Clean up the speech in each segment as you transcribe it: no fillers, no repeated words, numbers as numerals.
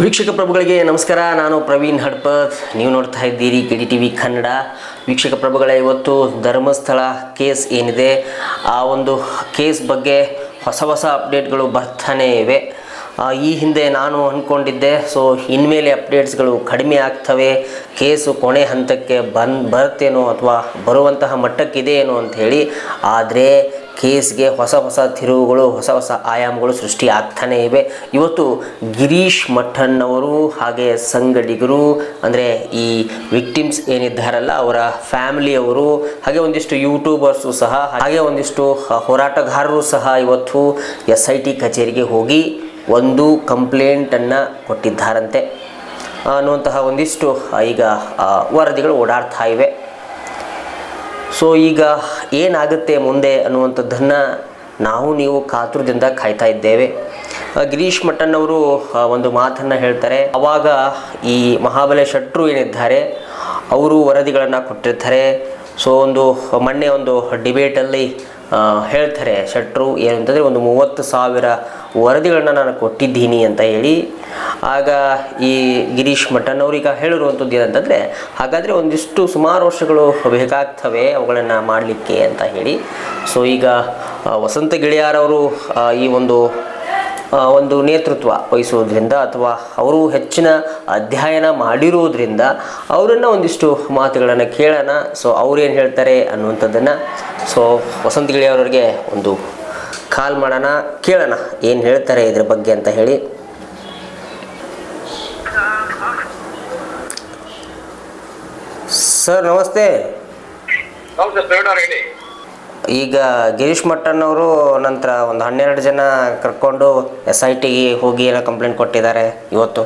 ವೀಕ್ಷಕ ಪ್ರಭುಗಳಿಗೆ ನಮಸ್ಕಾರ. ನಾನು ಪ್ರವೀಣ್ ಹಡ್ಪತ್. ನೀವು ನೋಡ್ತಾ ಇದ್ದೀರಿ KDTV ಕನ್ನಡ. ವೀಕ್ಷಕ ಪ್ರಭುಗಳೇ, ಇವತ್ತು ಧರ್ಮಸ್ಥಳ ಕೇಸ್ ಏನಿದೆ ಆ ಒಂದು ಕೇಸ್ ಬಗ್ಗೆ ಹೊಸ ಅಪ್ಡೇಟ್ಗಳು ಬರ್ತಾನೇ ಇವೆ. ಈ ಹಿಂದೆ ನಾನು ಅಂದ್ಕೊಂಡಿದ್ದೆ ಇನ್ಮೇಲೆ ಅಪ್ಡೇಟ್ಸ್ಗಳು ಕಡಿಮೆ ಆಗ್ತವೆ, ಕೇಸು ಕೊನೆ ಹಂತಕ್ಕೆ ಬರುತ್ತೇನೋ ಅಥವಾ ಬರುವಂತಹ ಮಟ್ಟಕ್ಕಿದೆಯೇನೋ ಅಂತ ಹೇಳಿ. ಆದರೆ ಕೇಸ್ಗೆ ಹೊಸ ತಿರುವುಗಳು, ಹೊಸ ಆಯಾಮಗಳು ಸೃಷ್ಟಿ ಆಗ್ತಾನೇ ಇವೆ. ಇವತ್ತು ಗಿರೀಶ್ ಮಠನ್ ಅವರು ಹಾಗೆ ಸಂಗಡಿಗರು, ಅಂದರೆ ಈ ವಿಕ್ಟಿಮ್ಸ್ ಏನಿದ್ದಾರಲ್ಲ ಅವರ ಫ್ಯಾಮಿಲಿಯವರು, ಹಾಗೆ ಒಂದಿಷ್ಟು ಯೂಟ್ಯೂಬರ್ಸು ಸಹ, ಹಾಗೆ ಒಂದಿಷ್ಟು ಹೋರಾಟಗಾರರು ಸಹ ಇವತ್ತು SIT ಕಚೇರಿಗೆ ಹೋಗಿ ಒಂದು ಕಂಪ್ಲೇಂಟನ್ನು ಕೊಟ್ಟಿದ್ದಾರಂತೆ ಅನ್ನುವಂತಹ ಒಂದಿಷ್ಟು ಈಗ ವರದಿಗಳು ಓಡಾಡ್ತಾ ಇವೆ. ಈಗ ಏನಾಗುತ್ತೆ ಮುಂದೆ ಅನ್ನುವಂಥದ್ದನ್ನು ನೀವು ಕಾತುರದಿಂದ ಕಾಯ್ತಾ ಇದ್ದೇವೆ. ಗಿರೀಶ್ ಮಠನ್ ಅವರು ಒಂದು ಮಾತನ್ನು ಹೇಳ್ತಾರೆ. ಆವಾಗ ಈ ಮಹಾಬಲ ಶೆಟ್ರು ಏನಿದ್ದಾರೆ ಅವರು ವರದಿಗಳನ್ನು ಕೊಟ್ಟಿರ್ತಾರೆ. ಮೊನ್ನೆ ಒಂದು ಡಿಬೇಟಲ್ಲಿ ಹೇಳ್ತಾರೆ ಶೆಟ್ರು ಏನಂತಂದರೆ, ಒಂದು 30,000 ವರದಿಗಳನ್ನು ನಾನು ಕೊಟ್ಟಿದ್ದೀನಿ ಅಂತ ಹೇಳಿ. ಆಗ ಈ ಗಿರೀಶ್ ಮಠನ್ ಅವ್ರೀಗ ಹೇಳಿರುವಂಥದ್ದು ಏನಂತಂದರೆ, ಹಾಗಾದರೆ ಒಂದಿಷ್ಟು ಸುಮಾರು ವರ್ಷಗಳು ಬೇಕಾಗ್ತವೆ ಅವುಗಳನ್ನು ಮಾಡಲಿಕ್ಕೆ ಅಂತ ಹೇಳಿ. ಈಗ ವಸಂತ ಗಿಳಿಯಾರವರು ಈ ಒಂದು ನೇತೃತ್ವ ವಹಿಸೋದ್ರಿಂದ ಅಥವಾ ಅವರು ಹೆಚ್ಚಿನ ಅಧ್ಯಯನ ಮಾಡಿರುವುದರಿಂದ ಅವರನ್ನು ಒಂದಿಷ್ಟು ಮಾತುಗಳನ್ನು ಕೇಳೋಣ. ಅವ್ರೇನು ಹೇಳ್ತಾರೆ ಅನ್ನುವಂಥದ್ದನ್ನು ವಸಂತ ಗಿಳಿಯಾರವ್ರಿಗೆ ಒಂದು ಕಾಲ್ ಮಾಡೋಣ, ಕೇಳೋಣ ಏನು ಹೇಳ್ತಾರೆ ಇದ್ರ ಬಗ್ಗೆ ಅಂತ ಹೇಳಿ. ಸರ್ ನಮಸ್ತೆ. ಈಗ ಗಿರೀಶ್ ಮಠನ್ ಅವರು ನಂತರ ಒಂದು 12 ಜನ ಕರ್ಕೊಂಡು SITಗೆ ಹೋಗಿ ಏನೋ ಕಂಪ್ಲೇಂಟ್ ಕೊಟ್ಟಿದ್ದಾರೆ ಇವತ್ತು.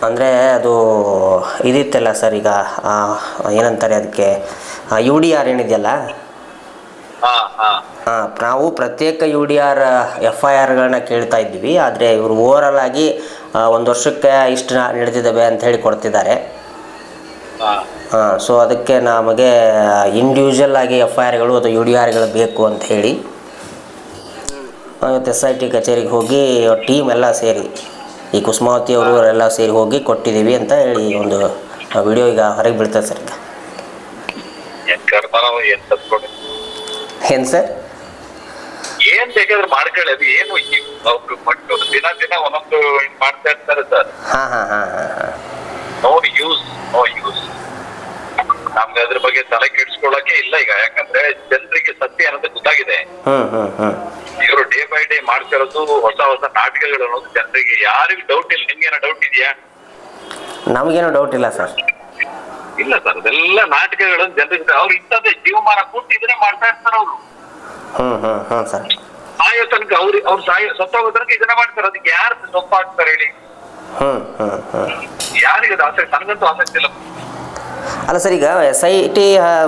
ಅಂದರೆ ಅದು ಇದಿತ್ತಲ್ಲ ಸರ್, ಈಗ ಏನಂತಾರೆ ಅದಕ್ಕೆ, UDR ಏನಿದೆಯಲ್ಲ, ನಾವು ಪ್ರತ್ಯೇಕ UDR FIRಗಳನ್ನ ಕೇಳ್ತಾ ಇದ್ದೀವಿ. ಆದರೆ ಇವರು ಓವರಾಲ್ ಆಗಿ 1 ವರ್ಷಕ್ಕೆ ಇಷ್ಟು ನಡೆದಿದ್ದಾವೆ ಅಂತ ಹೇಳಿ ಕೊಡ್ತಿದ್ದಾರೆ. ಅದಕ್ಕೆ ನಮಗೆ ಇಂಡಿವಿಜುವಲ್ ಆಗಿ FIRಗಳು ಅಥವಾ UDRಗಳು ಬೇಕು ಅಂತ ಹೇಳಿ ಇವತ್ತು SIT ಕಚೇರಿಗೆ ಹೋಗಿ ಟೀಮ್ ಎಲ್ಲ ಸೇರಿ, ಈ ಕುಸುಮಾವತಿ ಅವರು ಎಲ್ಲ ಸೇರಿ ಹೋಗಿ ಕೊಟ್ಟಿದ್ದೀವಿ ಅಂತ ಹೇಳಿ ಒಂದು ವಿಡಿಯೋ ಈಗ ಹೊರಗೆ ಬೀಳ್ತದೆ ಸರ್. ಏನು ಸರ್, ಏನ್ ಬೇಕಾದ್ರೂ ಮಾಡ್ಕೊಳ್ಳಿ, ಅದು ಏನು ದಿನ ಒಂದೊಂದು ಮಾಡ್ತಾ ಇರ್ತಾರೆ ಸರ್. ನೋ ಯೂಸ್ ನಮ್ಗೆ ಅದ್ರ ಬಗ್ಗೆ ತಲೆ ಕೆಡ್ಸ್ಕೊಳಕ್ಕೆ ಇಲ್ಲ ಈಗ. ಯಾಕಂದ್ರೆ ಜನರಿಗೆ ಸತ್ಯ ಅನ್ನೋದು ಗೊತ್ತಾಗಿದೆ. ಇವರು ಡೇ ಬೈ ಡೇ ಮಾಡ್ತಿರೋದು ಹೊಸ ನಾಟಕಗಳು ಅನ್ನೋದು ಜನರಿಗೆ ಯಾರಿಗೂ ಡೌಟ್ ಇಲ್ಲ. ನಿಮ್ಗೇನೋ ಡೌಟ್ ಇದೆಯಾ? ನಮ್ಗೇನೋ ಡೌಟ್ ಇಲ್ಲ ಸರ್. ಇಲ್ಲ ಸರ್, ಅದೆಲ್ಲ ನಾಟಕಗಳು ಜನರಿಗೆ ಅವ್ರು ಇಂಥದ್ದೇ ಜೀವಮಾನ ಪೂರ್ತಿ ಇದನ್ನೇ ಮಾಡ್ತಾ ಇರ್ತಾರೆ ಅವರು. ಸರ್, ಸಾಯೋ ತನಕ ಅವ್ರು ಸತ್ತೋಗೋ ತನಕ ಇದನ್ನ ಮಾಡ್ತಾರೆ. ಅದಕ್ಕೆ ಯಾರು ಸೊಪ್ಪಾಗ್ತಾರೆ ಹೇಳಿ? ಯಾರಿಗೆ ಅದು ಆಸಕ್ತಿ? ನನಗಂತೂ ಆಸಕ್ತಿ ಇಲ್ಲ. ಅಲ್ಲ ಸರ್, ಈಗ SIT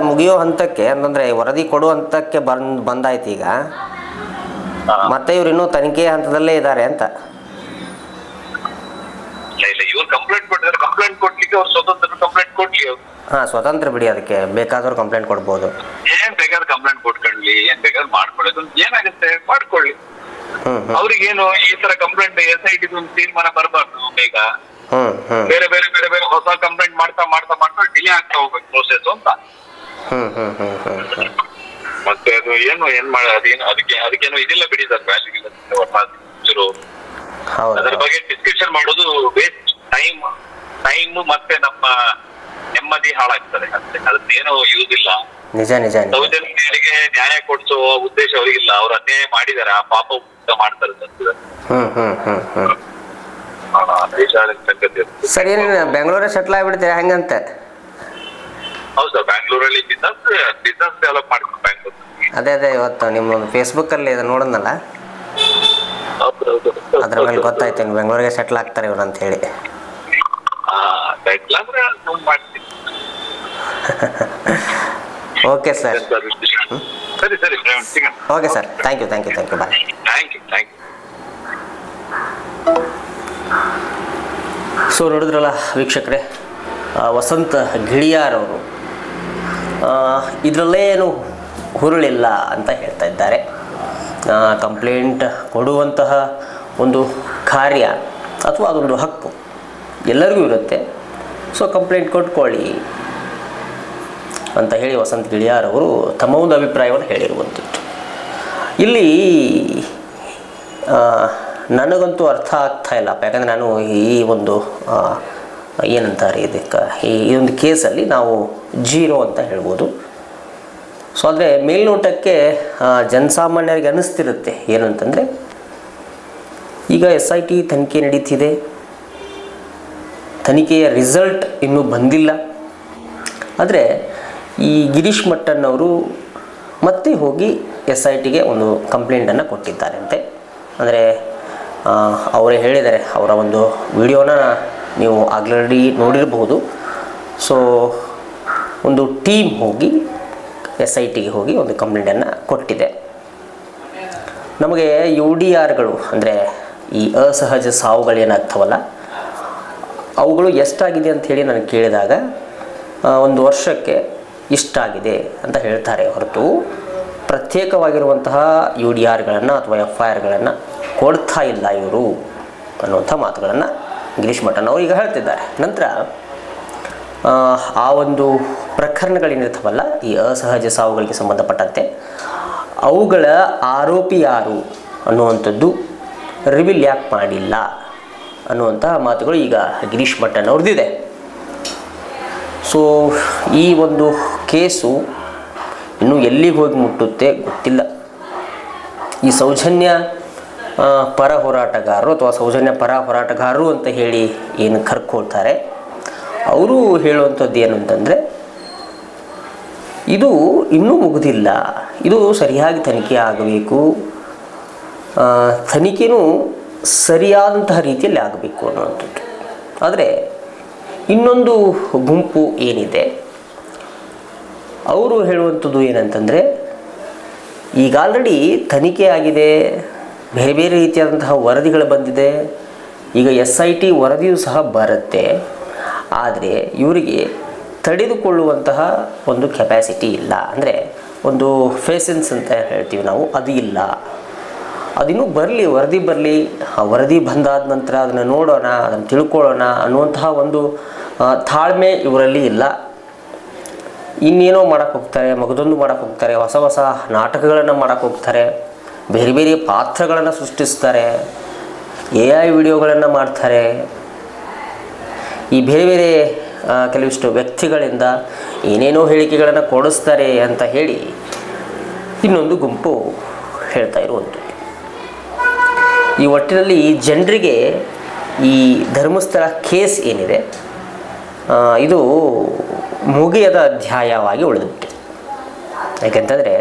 ಮುಗಿಯೋ ಹಂತಕ್ಕೆ ಅಂತಂದ್ರೆ ವರದಿ ಕೊಡೋ ಹಂತಕ್ಕೆ ಬಂದಾಯ್ತು ಈಗ. ಮತ್ತೆ ಇವ್ರು ಇನ್ನೂ ತನಿಖೆ ಹಂತದಲ್ಲೇ ಇದ್ದಾರೆ ಅಂತ. ಇಲ್ಲ, ಇವ್ರು ಕಂಪ್ಲೇಂಟ್ ಕೊಟ್ಟಿದ್ದಾರೆ. ಕಂಪ್ಲೇಂಟ್ ಕೊಡ್ಲಿಕ್ಕೆ ಅವ್ರು ಸ್ವತಂತ್ರ ಕಂಪ್ಲೇಂಟ್ ಕೊಡ್ಲಿ. ಸ್ವತಂತ್ರ ಬಿಡಿ, ಅದಕ್ಕೆ ಬೇಕಾದವ್ರು ಕಂಪ್ಲೇಂಟ್ ಕೊಡ್ಬೋದು. ಏನ್ ಬೇಕಾದ್ರೆ ಕಂಪ್ಲೇಂಟ್ ಕೊಟ್ಕೊಳ್ಳಿ, ಏನ್ ಬೇಕಾದ್ರೆ ಮಾಡ್ಕೊಳ್ಳಿ. ಏನಾಗುತ್ತೆ ಮಾಡ್ಕೊಳ್ಳಿ. ಅವ್ರಿಗೇನು ಈ ತರ ಕಂಪ್ಲೇಂಟ್ SIT ಒಂದು ತೀರ್ಮಾನ ಬರಬಾರ್ದು ಬೇಗ. ಬೇರೆ ಹೊಸ ಕಂಪ್ಲೇಂಟ್ ಮಾಡ್ತಾ ಡಿಲೇ ಆಗ್ತಾ ಹೋಗ್ಬೇಕು ಪ್ರೋಸೆಸ್ ಅಂತ. ಮತ್ತೆ ಅದು ಏನ್ ಮಾಡ ಅದಕ್ಕೇನು ಇದಿಲ್ಲ ಬಿಡಿ ಸರ್, ವ್ಯಾಲ್ಯೂ ಇಲ್ಲ. ಅದ್ರ ಬಗ್ಗೆ ಡಿಸ್ಕಷನ್ ಮಾಡೋದು ವೇಸ್ಟ್ ಟೈಮ್ ಮತ್ತೆ ನಮ್ಮ ನೆಮ್ಮದಿ ಹಾಳಾಗ್ತದೆ ಅಷ್ಟೇ. ಅದನ್ನೇನು ಯೂಸ್ ಇಲ್ಲ. ನಿಜ. ಸೌಜನ್ಯರಿಗೆ ನ್ಯಾಯ ಕೊಡಿಸೋ ಉದ್ದೇಶ ಅವರಿಗಿಲ್ಲ. ಅವ್ರು ಅನ್ಯಾಯ ಮಾಡಿದಾರೆ, ಆ ಪಾಪ ಮಾಡ್ತಾರೆ ಸರ್. ಏನೇನು ಬೆಂಗಳೂರಲ್ಲಿ ಸೆಟ್ಲ್ ಆಗ್ಬಿಡ್ತೀರಾ ಹೆಂಗಂತ? ಹೌದು ಸರ್, ಬ್ಯಾಂಗ್ಳೂರಲ್ಲಿ ಬಿಸ್ನೆಸ್ ಡೆವಲಪ್ ಮಾಡ್ಕೊಂಡು ಬ್ಯಾಂಗ್ಳೂರ್. ಅದೇ ಇವತ್ತು ನಿಮ್ಮ ಫೇಸ್ಬುಕ್ಕಲ್ಲಿ ಇದು ನೋಡಿದ್ನಲ್ಲ, ಅದ್ರ ಮೇಲೆ ಗೊತ್ತಾಯ್ತು ಬೆಂಗಳೂರಿಗೆ ಸೆಟ್ಲ್ ಆಗ್ತಾರೆ ಇವ್ರು ಅಂತ ಹೇಳಿ. Okay sir. ಸರಿ. Okay sir, thank you bye. Thank you. ನೋಡಿದ್ರಲ್ಲ ವೀಕ್ಷಕರೇ, ವಸಂತ ಗಿಳಿಯಾರ್ ಅವರು ಇದರಲ್ಲೇನು ಹುರುಳಿಲ್ಲ ಅಂತ ಹೇಳ್ತಾ ಇದ್ದಾರೆ. ಕಂಪ್ಲೇಂಟ್ ಕೊಡುವಂತಹ ಒಂದು ಕಾರ್ಯ ಅಥವಾ ಅದೊಂದು ಹಕ್ಕು ಎಲ್ಲರಿಗೂ ಇರುತ್ತೆ. ಸೊ ಕಂಪ್ಲೇಂಟ್ ಕೊಟ್ಕೊಳ್ಳಿ ಅಂತ ಹೇಳಿ ವಸಂತ್ ಗಿಳಿಯಾರ್ ಅವರು ತಮ್ಮ ಒಂದು ಅಭಿಪ್ರಾಯವನ್ನು ಹೇಳಿರುವಂಥದ್ದು. ಇಲ್ಲಿ ನನಗಂತೂ ಅರ್ಥ ಆಗ್ತಾ ಇಲ್ಲಪ್ಪ, ಯಾಕಂದರೆ ನಾನು ಈ ಒಂದು ಏನಂತಾರೆ ಇದಕ್ಕೆ, ಈ ಒಂದು ಕೇಸಲ್ಲಿ ನಾವು 0 ಅಂತ ಹೇಳ್ಬೋದು. ಸೊ ಆದರೆ ಮೇಲ್ನೋಟಕ್ಕೆ ಜನಸಾಮಾನ್ಯರಿಗೆ ಅನ್ನಿಸ್ತಿರುತ್ತೆ ಏನಂತಂದರೆ, ಈಗ SIT ತನಿಖೆ ನಡೀತಿದೆ, ತನಿಖೆಯ ರಿಸಲ್ಟ್ ಇನ್ನೂ ಬಂದಿಲ್ಲ. ಆದರೆ ಈ ಗಿರೀಶ್ ಮಟ್ಟಣ್ಣವರು ಮತ್ತೆ ಹೋಗಿ SITಗೆ ಒಂದು ಕಂಪ್ಲೇಂಟನ್ನು ಕೊಟ್ಟಿದ್ದಾರಂತೆ. ಅಂದರೆ ಅವರೇ ಹೇಳಿದ್ದಾರೆ, ಅವರ ಒಂದು ವಿಡಿಯೋನ ನೀವು ಆಲ್ರೆಡಿ ನೋಡಿರಬಹುದು. ಸೊ ಒಂದು ಟೀಮ್ ಹೋಗಿ SITಗೆ ಹೋಗಿ ಒಂದು ಕಂಪ್ಲೇಂಟನ್ನು ಕೊಟ್ಟಿದೆ. ನಮಗೆ UDRಗಳು ಅಂದರೆ ಈ ಅಸಹಜ ಸಾವುಗಳೇನಾಗ್ತವಲ್ಲ, ಅವುಗಳು ಎಷ್ಟಾಗಿದೆ ಅಂಥೇಳಿ ನಾನು ಕೇಳಿದಾಗ 1 ವರ್ಷಕ್ಕೆ ಇಷ್ಟಾಗಿದೆ ಅಂತ ಹೇಳ್ತಾರೆ ಹೊರತು ಪ್ರತ್ಯೇಕವಾಗಿರುವಂತಹ UDRಗಳನ್ನು ಅಥವಾ FIRಗಳನ್ನು ಕೊಡ್ತಾ ಇಲ್ಲ ಇವರು ಅನ್ನುವಂಥ ಮಾತುಗಳನ್ನು ಗಿರೀಶ್ ಮಟ್ಟಣ್ಣವರು ಈಗ ಹೇಳ್ತಿದ್ದಾರೆ. ನಂತರ ಆ ಒಂದು ಪ್ರಕರಣಗಳೇನಿರ್ತವಲ್ಲ, ಈ ಅಸಹಜ ಸಾವುಗಳಿಗೆ ಸಂಬಂಧಪಟ್ಟಂತೆ ಅವುಗಳ ಆರೋಪಿ ಯಾರು ಅನ್ನುವಂಥದ್ದು ರಿವೀಲ್ ಯಾಕೆ ಮಾಡಿಲ್ಲ ಅನ್ನುವಂತಹ ಮಾತುಗಳು ಈಗ ಗಿರೀಶ್ ಮಟ್ಟಣ್ಣವ್ರದ್ದಿದೆ. ಸೊ ಈ ಒಂದು ಕೇಸು ಇನ್ನೂ ಎಲ್ಲಿಗೆ ಹೋಗಿ ಮುಟ್ಟುತ್ತೆ ಗೊತ್ತಿಲ್ಲ. ಈ ಸೌಜನ್ಯ ಪರ ಹೋರಾಟಗಾರರು ಅಥವಾ ಸೌಜನ್ಯ ಪರ ಹೋರಾಟಗಾರರು ಅಂತ ಹೇಳಿ ಏನು ಕರ್ಕೊಳ್ತಾರೆ, ಅವರು ಹೇಳುವಂಥದ್ದು ಏನು ಅಂತಂದರೆ, ಇದು ಇನ್ನೂ ಮುಗಿದಿಲ್ಲ, ಇದು ಸರಿಯಾಗಿ ತನಿಖೆ ಆಗಬೇಕು, ತನಿಖೆನೂ ಸರಿಯಾದಂತಹ ರೀತಿಯಲ್ಲಿ ಆಗಬೇಕು ಅನ್ನುವಂಥದ್ದು. ಆದರೆ ಇನ್ನೊಂದು ಗುಂಪು ಏನಿದೆ, ಅವರು ಹೇಳುವಂಥದ್ದು ಏನಂತಂದರೆ, ಈಗ ಆಲ್ರೆಡಿ ತನಿಖೆ ಆಗಿದೆ, ಬೇರೆ ಬೇರೆ ರೀತಿಯಾದಂತಹ ವರದಿಗಳು ಬಂದಿದೆ, ಈಗ SIT ವರದಿಯೂ ಸಹ ಬರುತ್ತೆ. ಆದರೆ ಇವರಿಗೆ ತಡೆದುಕೊಳ್ಳುವಂತಹ ಒಂದು ಕೆಪ್ಯಾಸಿಟಿ ಇಲ್ಲ, ಅಂದರೆ ಒಂದು ಫೇಸೆನ್ಸ್ ಅಂತ ಹೇಳ್ತೀವಿ ನಾವು, ಅದು ಇಲ್ಲ. ಅದಿನ್ನೂ ಬರಲಿ, ವರದಿ ಬರಲಿ, ಆ ವರದಿ ಬಂದಾದ ನಂತರ ಅದನ್ನು ನೋಡೋಣ, ಅದನ್ನು ತಿಳ್ಕೊಳ್ಳೋಣ ಅನ್ನುವಂತಹ ಒಂದು ತಾಳ್ಮೆ ಇವರಲ್ಲಿ ಇಲ್ಲ. ಇನ್ನೇನೋ ಮಾಡೋಕ್ಕೆ ಹೋಗ್ತಾರೆ, ಮಗದೊಂದು ಮಾಡೋಕ್ಕೆ ಹೋಗ್ತಾರೆ, ಹೊಸ ಹೊಸ ನಾಟಕಗಳನ್ನು ಮಾಡೋಕ್ಕೆ ಹೋಗ್ತಾರೆ, ಬೇರೆ ಬೇರೆ ಪಾತ್ರಗಳನ್ನು ಸೃಷ್ಟಿಸ್ತಾರೆ, AI ವಿಡಿಯೋಗಳನ್ನು ಮಾಡ್ತಾರೆ, ಈ ಬೇರೆ ಬೇರೆ ಕೆಲವಿಷ್ಟು ವ್ಯಕ್ತಿಗಳಿಂದ ಏನೇನೋ ಹೇಳಿಕೆಗಳನ್ನು ಕೊಡಿಸ್ತಾರೆ ಅಂತ ಹೇಳಿ ಇನ್ನೊಂದು ಗುಂಪು ಹೇಳ್ತಾ ಇರುವಂಥದ್ದು. ಈ ಒಟ್ಟಿನಲ್ಲಿ ಜನರಿಗೆ ಈ ಧರ್ಮಸ್ಥಳ ಕೇಸ್ ಏನಿದೆ, ಇದು ಮುಗಿಯದ ಅಧ್ಯಾಯವಾಗಿ ಉಳಿದುಬಿಟ್ಟಿದೆ. ಯಾಕೆಂತಂದರೆ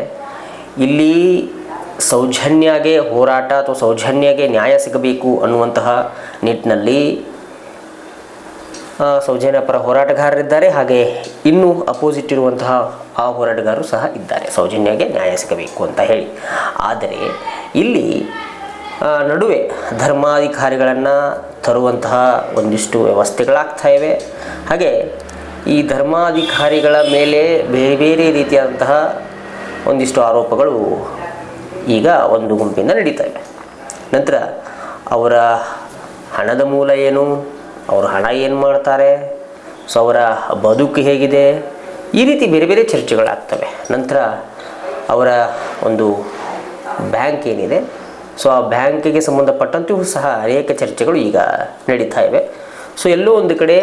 ಇಲ್ಲಿ ಸೌಜನ್ಯಗೆ ಹೋರಾಟ ಅಥವಾ ಸೌಜನ್ಯಗೆ ನ್ಯಾಯ ಸಿಗಬೇಕು ಅನ್ನುವಂತಹ ನಿಟ್ಟಿನಲ್ಲಿ ಸೌಜನ್ಯ ಪರ ಹೋರಾಟಗಾರರಿದ್ದಾರೆ, ಹಾಗೆ ಇನ್ನೂ ಅಪೋಸಿಟ್ ಇರುವಂತಹ ಆ ಹೋರಾಟಗಾರರು ಸಹ ಇದ್ದಾರೆ, ಸೌಜನ್ಯಗೆ ನ್ಯಾಯ ಸಿಗಬೇಕು ಅಂತ ಹೇಳಿ. ಆದರೆ ಇಲ್ಲಿ ನಡುವೆ ಧರ್ಮಾಧಿಕಾರಿಗಳನ್ನು ತರುವಂತಹ ಒಂದಿಷ್ಟು ವ್ಯವಸ್ಥೆಗಳಾಗ್ತಾ ಇವೆ. ಹಾಗೆ ಈ ಧರ್ಮಾಧಿಕಾರಿಗಳ ಮೇಲೆ ಬೇರೆ ಬೇರೆ ರೀತಿಯಾದಂತಹ ಒಂದಿಷ್ಟು ಆರೋಪಗಳು ಈಗ ಒಂದು ಗುಂಪಿಂದ ನಡೀತಾ ಇವೆ. ನಂತರ ಅವರ ಹಣದ ಮೂಲ ಏನು, ಅವರು ಹಣ ಏನು ಮಾಡ್ತಾರೆ, ಸೊ ಅವರ ಬದುಕು ಹೇಗಿದೆ, ಈ ರೀತಿ ಬೇರೆ ಬೇರೆ ಚರ್ಚೆಗಳಾಗ್ತವೆ. ನಂತರ ಅವರ ಒಂದು ಬ್ಯಾಂಕ್ ಏನಿದೆ, ಸೊ ಆ ಬ್ಯಾಂಕಿಗೆ ಸಂಬಂಧಪಟ್ಟಂತೆಯೂ ಸಹ ಅನೇಕ ಚರ್ಚೆಗಳು ಈಗ ನಡೀತಾ ಇವೆ. ಸೊ ಎಲ್ಲೋ ಒಂದು ಕಡೆ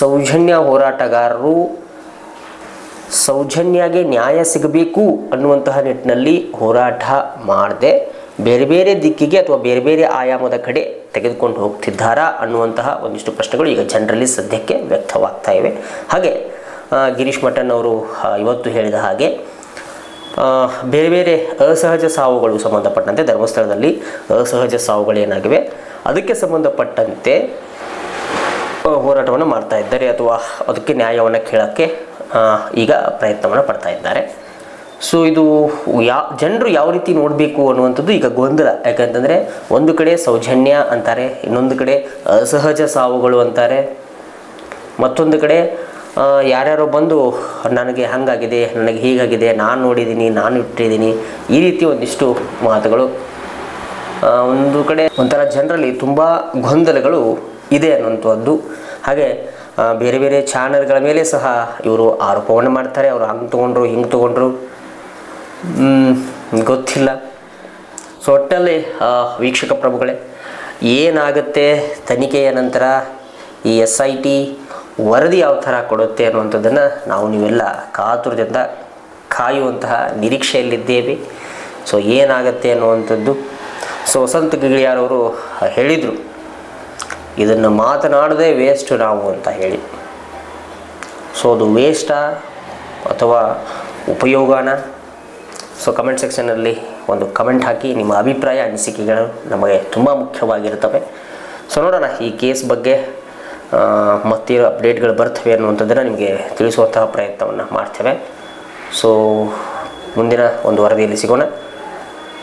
ಸೌಜನ್ಯ ಹೋರಾಟಗಾರರು ಸೌಜನ್ಯಗೆ ನ್ಯಾಯ ಸಿಗಬೇಕು ಅನ್ನುವಂತಹ ನಿಟ್ಟಿನಲ್ಲಿ ಹೋರಾಟ ಮಾಡದೆ ಬೇರೆ ಬೇರೆ ದಿಕ್ಕಿಗೆ ಅಥವಾ ಬೇರೆ ಬೇರೆ ಆಯಾಮದ ಕಡೆ ತೆಗೆದುಕೊಂಡು ಹೋಗ್ತಿದ್ದಾರಾ ಅನ್ನುವಂತಹ ಒಂದಿಷ್ಟು ಪ್ರಶ್ನೆಗಳು ಈಗ ಜನರಲ್ಲಿ ಸದ್ಯಕ್ಕೆ ವ್ಯಕ್ತವಾಗ್ತಾ ಇವೆ. ಹಾಗೆ ಗಿರೀಶ್ ಮಟ್ಟಣ್ಣವರು ಇವತ್ತು ಹೇಳಿದ ಹಾಗೆ ಬೇರೆ ಬೇರೆ ಅಸಹಜ ಸಾವುಗಳು ಸಂಬಂಧಪಟ್ಟಂತೆ ಧರ್ಮಸ್ಥಳದಲ್ಲಿ ಅಸಹಜ ಸಾವುಗಳೇನಾಗಿವೆ ಅದಕ್ಕೆ ಸಂಬಂಧಪಟ್ಟಂತೆ ಹೋರಾಟವನ್ನು ಮಾಡ್ತಾ ಇದ್ದಾರೆ, ಅಥವಾ ಅದಕ್ಕೆ ನ್ಯಾಯವನ್ನು ಕೇಳೋಕ್ಕೆ ಈಗ ಪ್ರಯತ್ನವನ್ನು ಪಡ್ತಾ ಇದ್ದಾರೆ. ಸೊ ಇದು ಜನರು ಯಾವ ರೀತಿ ನೋಡಬೇಕು ಅನ್ನುವಂಥದ್ದು ಈಗ ಗೊಂದಲ. ಯಾಕಂತಂದರೆ ಒಂದು ಕಡೆ ಸೌಜನ್ಯ ಅಂತಾರೆ, ಇನ್ನೊಂದು ಕಡೆ ಅಸಹಜ ಸಾವುಗಳು ಅಂತಾರೆ, ಮತ್ತೊಂದು ಕಡೆ ಯಾರ್ಯಾರೋ ಬಂದು ನನಗೆ ಹಾಗಾಗಿದೆ, ನನಗೆ ಹೀಗಾಗಿದೆ, ನಾನು ನೋಡಿದ್ದೀನಿ, ನಾನು ಇಟ್ಟಿದ್ದೀನಿ, ಈ ರೀತಿ ಒಂದಿಷ್ಟು ಮಾತುಗಳು ಒಂದು ಕಡೆ ಒಂಥರ ಜನರಲ್ಲಿ ತುಂಬ ಗೊಂದಲಗಳು ಇದೆ ಅನ್ನುವಂಥದ್ದು. ಹಾಗೆ ಬೇರೆ ಬೇರೆ ಚಾನಲ್ಗಳ ಮೇಲೆ ಸಹ ಇವರು ಆರೋಪವನ್ನು ಮಾಡ್ತಾರೆ. ಅವರು ಹಂಗೆ ತೊಗೊಂಡ್ರು ಹಿಂಗೆ ತೊಗೊಂಡ್ರು ಗೊತ್ತಿಲ್ಲ. ಸೊ ಒಟ್ಟಲ್ಲಿ ವೀಕ್ಷಕ ಪ್ರಭುಗಳೇ, ಏನಾಗುತ್ತೆ ತನಿಖೆಯ ನಂತರ, ಈ SIT ವರದಿ ಯಾವ ಥರ ಕೊಡುತ್ತೆ ಅನ್ನುವಂಥದ್ದನ್ನು ನಾವು ನೀವೆಲ್ಲ ಕಾತುರದಿಂದ ಕಾಯುವಂತಹ ನಿರೀಕ್ಷೆಯಲ್ಲಿದ್ದೇವೆ. ಸೊ ಏನಾಗುತ್ತೆ ಅನ್ನುವಂಥದ್ದು. ಸೊ ವಸಂತ ಗಿಳಿಯಾರವರು ಹೇಳಿದರು, ಇದನ್ನು ಮಾತನಾಡೋದೇ ವೇಸ್ಟ್ ನಾವು ಅಂತ ಹೇಳಿ. ಸೊ ಅದು ವೇಸ್ಟಾ ಅಥವಾ ಉಪಯೋಗನ? ಸೊ ಕಮೆಂಟ್ ಸೆಕ್ಷನಲ್ಲಿ ಒಂದು ಕಮೆಂಟ್ ಹಾಕಿ, ನಿಮ್ಮ ಅಭಿಪ್ರಾಯ ಅನಿಸಿಕೆಗಳು ನಮಗೆ ತುಂಬ ಮುಖ್ಯವಾಗಿರ್ತವೆ. ಸೊ ನೋಡೋಣ ಈ ಕೇಸ್ ಬಗ್ಗೆ ಮತ್ತಿರೋ ಅಪ್ಡೇಟ್ಗಳು ಬರ್ತವೆ ಅನ್ನುವಂಥದ್ದನ್ನು ನಿಮಗೆ ತಿಳಿಸುವಂತಹ ಪ್ರಯತ್ನವನ್ನು ಮಾಡ್ತೇವೆ. ಸೊ ಮುಂದಿನ ಒಂದು ವರದಿಯಲ್ಲಿ ಸಿಗೋಣ.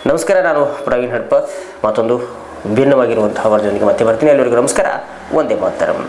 ನಮಸ್ಕಾರ. ನಾನು ಪ್ರವೀಣ್ ಹಡ್ಪತ್ ಮತ್ತೊಂದು ಭಿನ್ನವಾಗಿರುವಂತಹ ವರದಿಯೊಂದಿಗೆ ಮತ್ತೆ ಬರ್ತೀನಿ. ಎಲ್ಲರಿಗೂ ನಮಸ್ಕಾರ. ವಂದೇ ಮಾತರಂ.